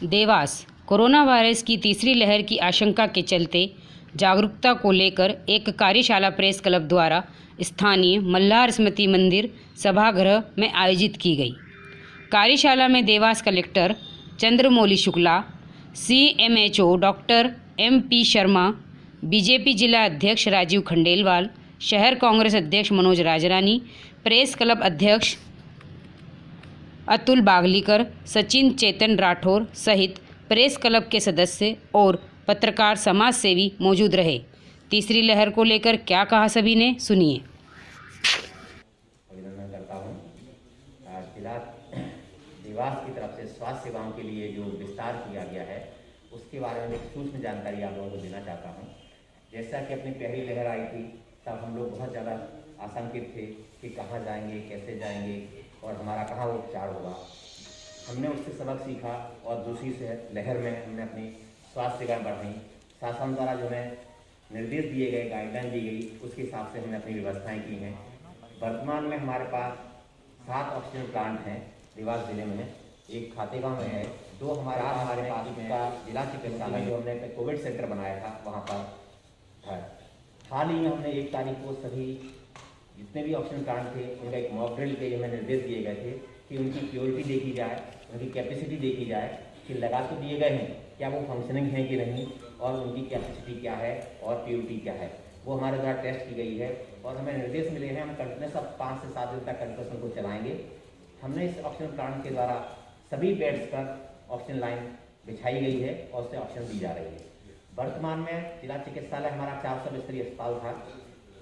Dewas corona virus की तीसरी लहर की आशंका के चलते जागरूकता को लेकर एक कार्यशाला प्रेस क्लब द्वारा स्थानीय मल्हार स्मृति मंदिर सभागृह में आयोजित की गई। कार्यशाला में Dewas collector Chandramouli Shukla, CMHO doctor MP Sharma, BJP जिला अध्यक्ष राजीव खंडेलवाल, शहर कांग्रेस अध्यक्ष मनोज राजरानी, प्रेस क्लब अध्यक्ष अतुल बागलीकर, सचिन चेतन राठौर सहित प्रेस क्लब के सदस्य और पत्रकार समाज सेवी मौजूद रहे। तीसरी लहर को लेकर क्या कहा सभी ने, सुनिए। अभिनंदन करता हूँ। आज जिला देवास की तरफ से स्वास्थ्य सेवाओं के लिए जो विस्तार किया गया है उसके बारे में एक सूक्ष्म जानकारी आप लोगों को देना चाहता हूँ। जैसा कि अपनी पहली लहर आई थी तब हम लोग बहुत ज़्यादा आशंकित थे कि कहाँ जाएंगे, कैसे जाएंगे और हमारा कहाँ उपचार होगा। हमने उससे सबक सीखा और दूसरी से लहर में हमने अपनी स्वास्थ्य सेवाएँ बढ़ाई। शासन द्वारा जो है निर्देश दिए गए, गाइडलाइन दी गई, उसके हिसाब से हमने अपनी व्यवस्थाएं की हैं। वर्तमान में हमारे पास 7 ऑक्सीजन प्लांट हैं देवास जिले में। एक खातेगांव में है, 2 हमारे पास का जिला चिकित्सालय जो हमने कोविड सेंटर बनाया था वहाँ पर है। हाल ही में हमने 1 तारीख को सभी जितने भी ऑक्सीजन प्लांट थे उनका एक मॉक ड्रिल के हमें निर्देश दिए गए थे कि उनकी प्योरिटी देखी जाए, उनकी कैपेसिटी देखी जाए कि लगा तो दिए गए हैं, क्या वो फंक्शनिंग है कि नहीं, और उनकी कैपेसिटी क्या है और प्योरिटी क्या है, वो हमारे द्वारा टेस्ट की गई है। और हमें निर्देश मिले हैं, हम कंटिन्यूस अब 5 से 7 दिन तक कंटिन्यूस उनको चलाएँगे। हमने इस ऑक्सीजन प्लांट के द्वारा सभी बेड्स पर ऑक्सीजन लाइन बिछाई गई है और उससे ऑक्सीजन दी जा रही है। वर्तमान में जिला चिकित्सालय हमारा 400 बिस्तरी अस्पताल था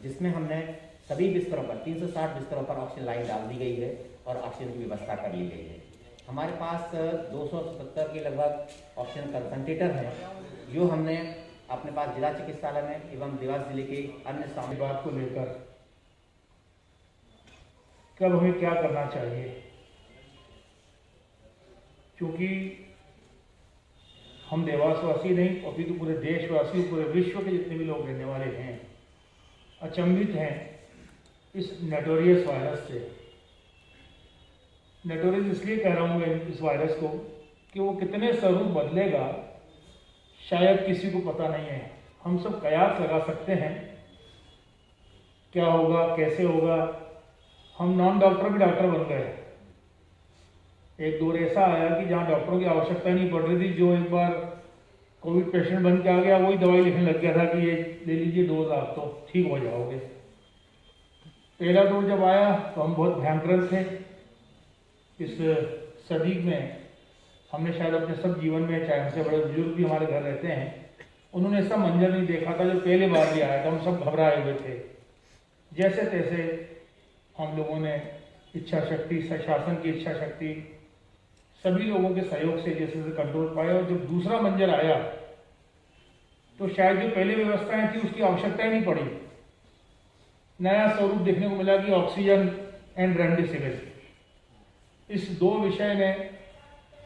जिसमें हमने सभी बिस्तरों पर 360 बिस्तरों पर ऑक्सीजन लाइन डाल दी गई है और ऑक्सीजन की व्यवस्था कर ली गई है। हमारे पास 270 के लगभग ऑक्सीजन कंसंट्रेटर हैं जो हमने अपने पास जिला चिकित्सालय में एवं देवास जिले के अन्य सामने बात को लेकर कब हमें क्या करना चाहिए, क्योंकि हम देवासवासी नहीं अपितु पूरे देशवासी, पूरे विश्व के जितने भी लोग रहने वाले हैं अचंभित हैं इस नोटोरियस वायरस से। नोटोरियस इसलिए कह रहा हूँ मैं इस वायरस को कि वो कितने स्वरूप बदलेगा शायद किसी को पता नहीं है। हम सब कयास लगा सकते हैं क्या होगा, कैसे होगा। हम नॉन डॉक्टर भी डॉक्टर बन गए। एक दौर ऐसा आया कि जहाँ डॉक्टरों की आवश्यकता नहीं पड़ रही थी, जो एक बार कोविड पेशेंट बन के आ गया वही दवाई लिखने लग गया था कि ये ले लीजिए डोज, आप तो ठीक हो जाओगे। पहला दौर जब आया तो हम बहुत भयंकर थे। इस सदी में हमने शायद अपने सब जीवन में, चाहे हमसे बड़े बुजुर्ग भी हमारे घर रहते हैं, उन्होंने ऐसा मंजर नहीं देखा था जो पहले बार भी आया था। हम सब घबराए हुए थे। जैसे तैसे हम लोगों ने इच्छा शक्ति, शासन की इच्छा शक्ति, सभी लोगों के सहयोग से जैसे कंट्रोल पाया। और जब दूसरा मंजर आया तो शायद जो पहले व्यवस्थाएं थी उसकी आवश्यकता ही नहीं पड़ी। नया स्वरूप देखने को मिला कि ऑक्सीजन एंड रेमडेसिविर, इस 2 विषय ने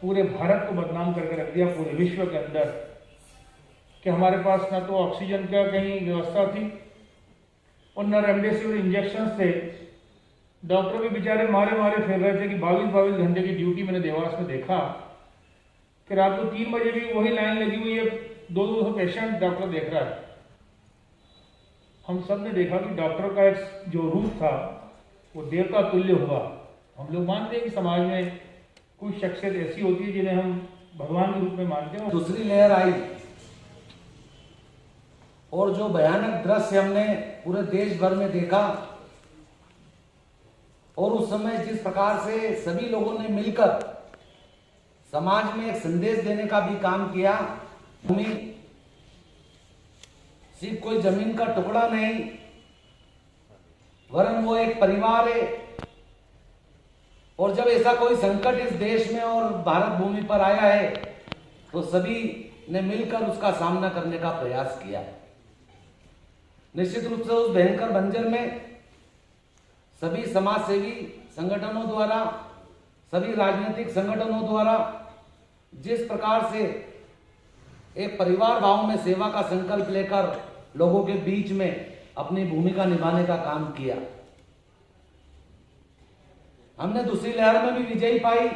पूरे भारत को बदनाम करके रख दिया, पूरे विश्व के अंदर, कि हमारे पास ना तो ऑक्सीजन का कहीं व्यवस्था थी और न रेमडेसिविर इंजेक्शन थे। डॉक्टर भी बेचारे मारे मारे फिर रहे थे कि 22 घंटे की ड्यूटी। मैंने देवास में देखा कि रात को 3 बजे भी वही लाइन लगी हुई है, 200 पेशेंट डॉक्टर देख रहा है। हम सब ने देखा कि डॉक्टर का एक जो रूप था वो देवता तुल्य हुआ। हम लोग मानते हैं कि समाज में कुछ शख्सियत ऐसी होती है जिन्हें हम भगवान के रूप में मानते हैं। दूसरी लहर आई और जो भयानक दृश्य हमने पूरे देश भर में देखा, और उस समय जिस प्रकार से सभी लोगों ने मिलकर समाज में एक संदेश देने का भी काम किया। भूमि सिर्फ कोई जमीन का टुकड़ा नहीं, वरन वो एक परिवार है। और जब ऐसा कोई संकट इस देश में और भारत भूमि पर आया है तो सभी ने मिलकर उसका सामना करने का प्रयास किया। निश्चित रूप से उस भयंकर बंजर में सभी समाज सेवी संगठनों द्वारा, सभी राजनीतिक संगठनों द्वारा जिस प्रकार से एक परिवार भाव में सेवा का संकल्प लेकर लोगों के बीच में अपनी भूमिका निभाने का काम किया, हमने दूसरी लहर में भी विजयी पाई।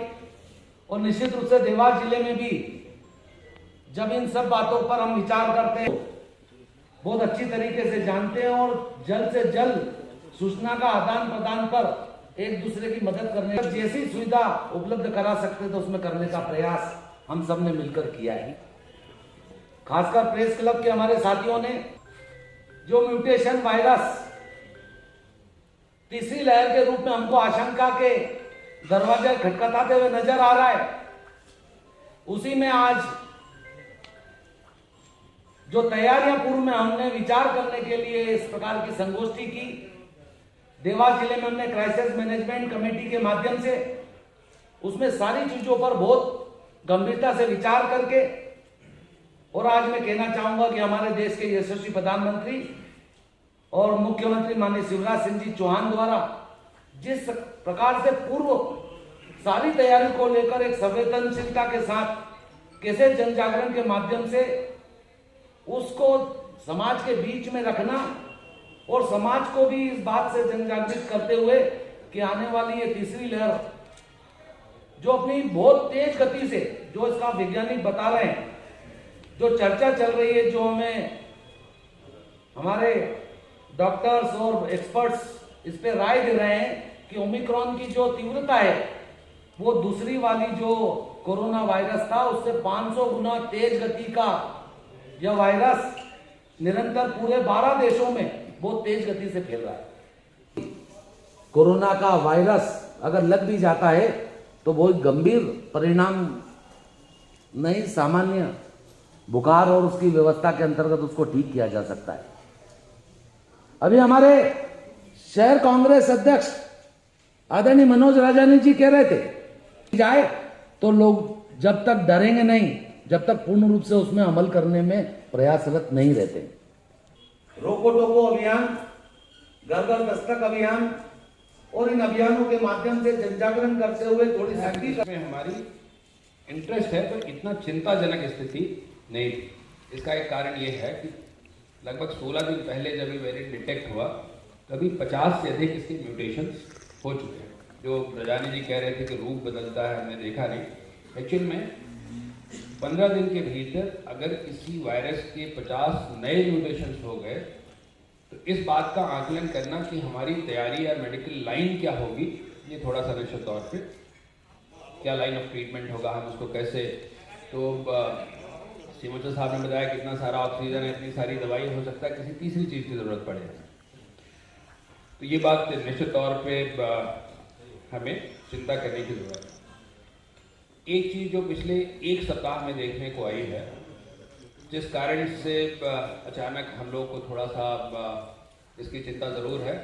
और निश्चित रूप से देवास जिले में भी जब इन सब बातों पर हम विचार करते हैं, बहुत अच्छी तरीके से जानते हैं और जल्द से जल्द सूचना का आदान प्रदान पर एक दूसरे की मदद करने का जैसी सुविधा उपलब्ध करा सकते तो उसमें करने का प्रयास हम सब ने मिलकर किया है। खासकर प्रेस क्लब के हमारे साथियों ने जो म्यूटेशन वायरस तीसरी लहर के रूप में हमको आशंका के दरवाजे खटखटाते हुए नजर आ रहा है, उसी में आज जो तैयारियां पूर्व में हमने विचार करने के लिए इस प्रकार की संगोष्ठी की, देवास जिले में हमने क्राइसिस मैनेजमेंट कमेटी के माध्यम से उसमें सारी चीजों पर बहुत गंभीरता से विचार करके, और आज मैं कहना चाहूंगा कि हमारे देश के यशस्वी प्रधानमंत्री और मुख्यमंत्री माननीय शिवराज सिंह जी चौहान द्वारा जिस प्रकार से पूर्व सारी तैयारी को लेकर एक संवेदनशीलता के साथ कैसे जन जागरण के माध्यम से उसको समाज के बीच में रखना और समाज को भी इस बात से जन जागृत करते हुए कि आने वाली ये तीसरी लहर जो अपनी बहुत तेज गति से, जो इसका वैज्ञानिक बता रहे हैं, जो चर्चा चल रही है, जो हमें हमारे डॉक्टर्स और एक्सपर्ट्स इस पे राय दे रहे हैं कि ओमिक्रॉन की जो तीव्रता है वो दूसरी वाली जो कोरोना वायरस था उससे 500 गुना तेज गति का यह वायरस निरंतर पूरे 12 देशों में बहुत तेज गति से फैल रहा है। कोरोना का वायरस अगर लग भी जाता है तो बहुत गंभीर परिणाम नहीं, सामान्य बुखार और उसकी व्यवस्था के अंतर्गत उसको ठीक किया जा सकता है। अभी हमारे शहर कांग्रेस अध्यक्ष आदरणीय मनोज राजानी जी कह रहे थे जाए तो लोग जब तक डरेंगे नहीं, जब तक पूर्ण रूप से उसमें अमल करने में प्रयासरत नहीं रहते। रोको टोको अभियान, घर घर दस्तक अभियान और इन अभियानों के माध्यम से जन जागरण करते हुए थोड़ी सख्ती में हमारी इंटरेस्ट है तो इतना चिंताजनक स्थिति नहीं थी। इसका एक कारण ये है कि लगभग 16 दिन पहले जब ये वेरिएंट डिटेक्ट हुआ तभी 50 से अधिक इसके म्यूटेशंस हो चुके हैं। जो रजानी जी कह रहे थे कि रूप बदलता है, हमने देखा नहीं। एक्चुअल में 15 दिन के भीतर अगर किसी वायरस के 50 नए म्यूटेशंस हो गए तो इस बात का आकलन करना कि हमारी तैयारी या मेडिकल लाइन क्या होगी, ये थोड़ा सा निश्चित तौर पे क्या लाइन ऑफ ट्रीटमेंट होगा, हम उसको कैसे, तो सीमोचा साहब ने बताया कितना सारा ऑक्सीजन है, इतनी सारी दवाई, हो सकता है किसी तीसरी चीज़ की ज़रूरत पड़े। तो ये बात निश्चित तौर पे हमें चिंता करने की ज़रूरत है। एक चीज़ जो पिछले एक सप्ताह में देखने को आई है, जिस कारण से अचानक हम लोग को थोड़ा सा इसकी चिंता ज़रूर है,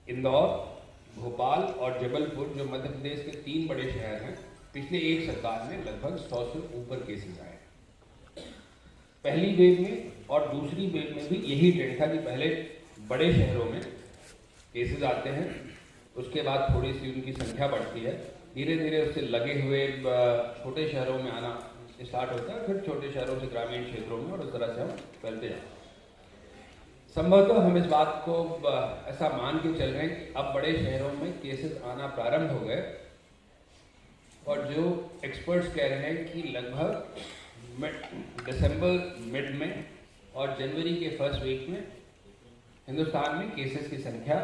इंदौर, भोपाल और जबलपुर जो मध्य प्रदेश के 3 बड़े शहर हैं, पिछले एक सप्ताह में लगभग 100 से ऊपर केसेस आए। पहली वेव में और दूसरी वेव में भी यही ट्रेंड था कि पहले बड़े शहरों में केसेस आते हैं, उसके बाद थोड़ी सी उनकी संख्या बढ़ती है, धीरे धीरे उससे लगे हुए छोटे शहरों में आना स्टार्ट होता है, फिर छोटे शहरों से ग्रामीण क्षेत्रों में, और उस तरह से हम फैलते जाते हैं। संभवतः हम इस बात को ऐसा मान के चल रहे हैं कि अब बड़े शहरों में केसेस आना प्रारंभ हो गए, और जो एक्सपर्ट्स कह रहे हैं कि लगभग दिसंबर मिड में और जनवरी के फर्स्ट वीक में हिंदुस्तान में केसेस की संख्या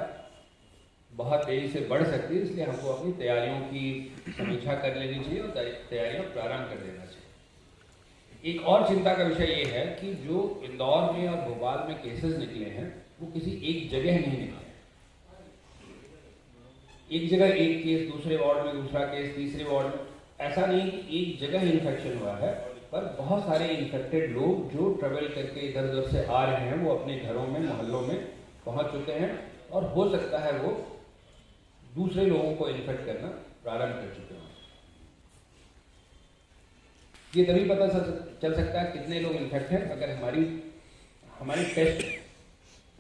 बहुत तेज़ी से बढ़ सकती है। इसलिए हमको अपनी तैयारियों की समीक्षा कर लेनी चाहिए और तैयारियां प्रारंभ कर देना चाहिए। एक और चिंता का विषय ये है कि जो इंदौर में और भोपाल में केसेस निकले हैं वो किसी एक जगह नहीं निकले। एक जगह एक केस, दूसरे वार्ड में दूसरा केस, तीसरे वार्ड में, ऐसा नहीं कि एक जगह इन्फेक्शन हुआ है, पर बहुत सारे इन्फेक्टेड लोग जो ट्रेवल करके इधर उधर से आ रहे हैं वो अपने घरों में, मोहल्लों में पहुंच चुके हैं, और हो सकता है वो दूसरे लोगों को इन्फेक्ट करना प्रारंभ कर चुके हैं। ये तभी पता चल सकता है कितने लोग इन्फेक्ट हैं अगर हमारी टेस्ट,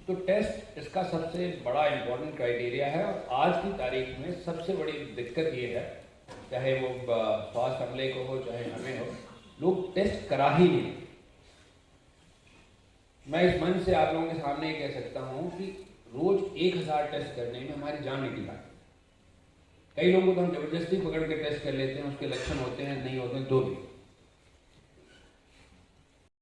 तो टेस्ट इसका सबसे बड़ा इम्पोर्टेंट क्राइटेरिया है। और आज की तारीख में सबसे बड़ी दिक्कत ये है, चाहे वो स्वास्थ्य अमले को हो चाहे हमें हो, लोग टेस्ट करा ही नहीं। मैं इस मंच से आप लोगों के सामने ये कह सकता हूँ कि रोज 1000 टेस्ट करने में हमारी जान निकल जाती है। कई लोगों को तो हम जबरदस्ती पकड़ के टेस्ट कर लेते हैं, उसके लक्षण होते हैं नहीं होते हैं, दो भी,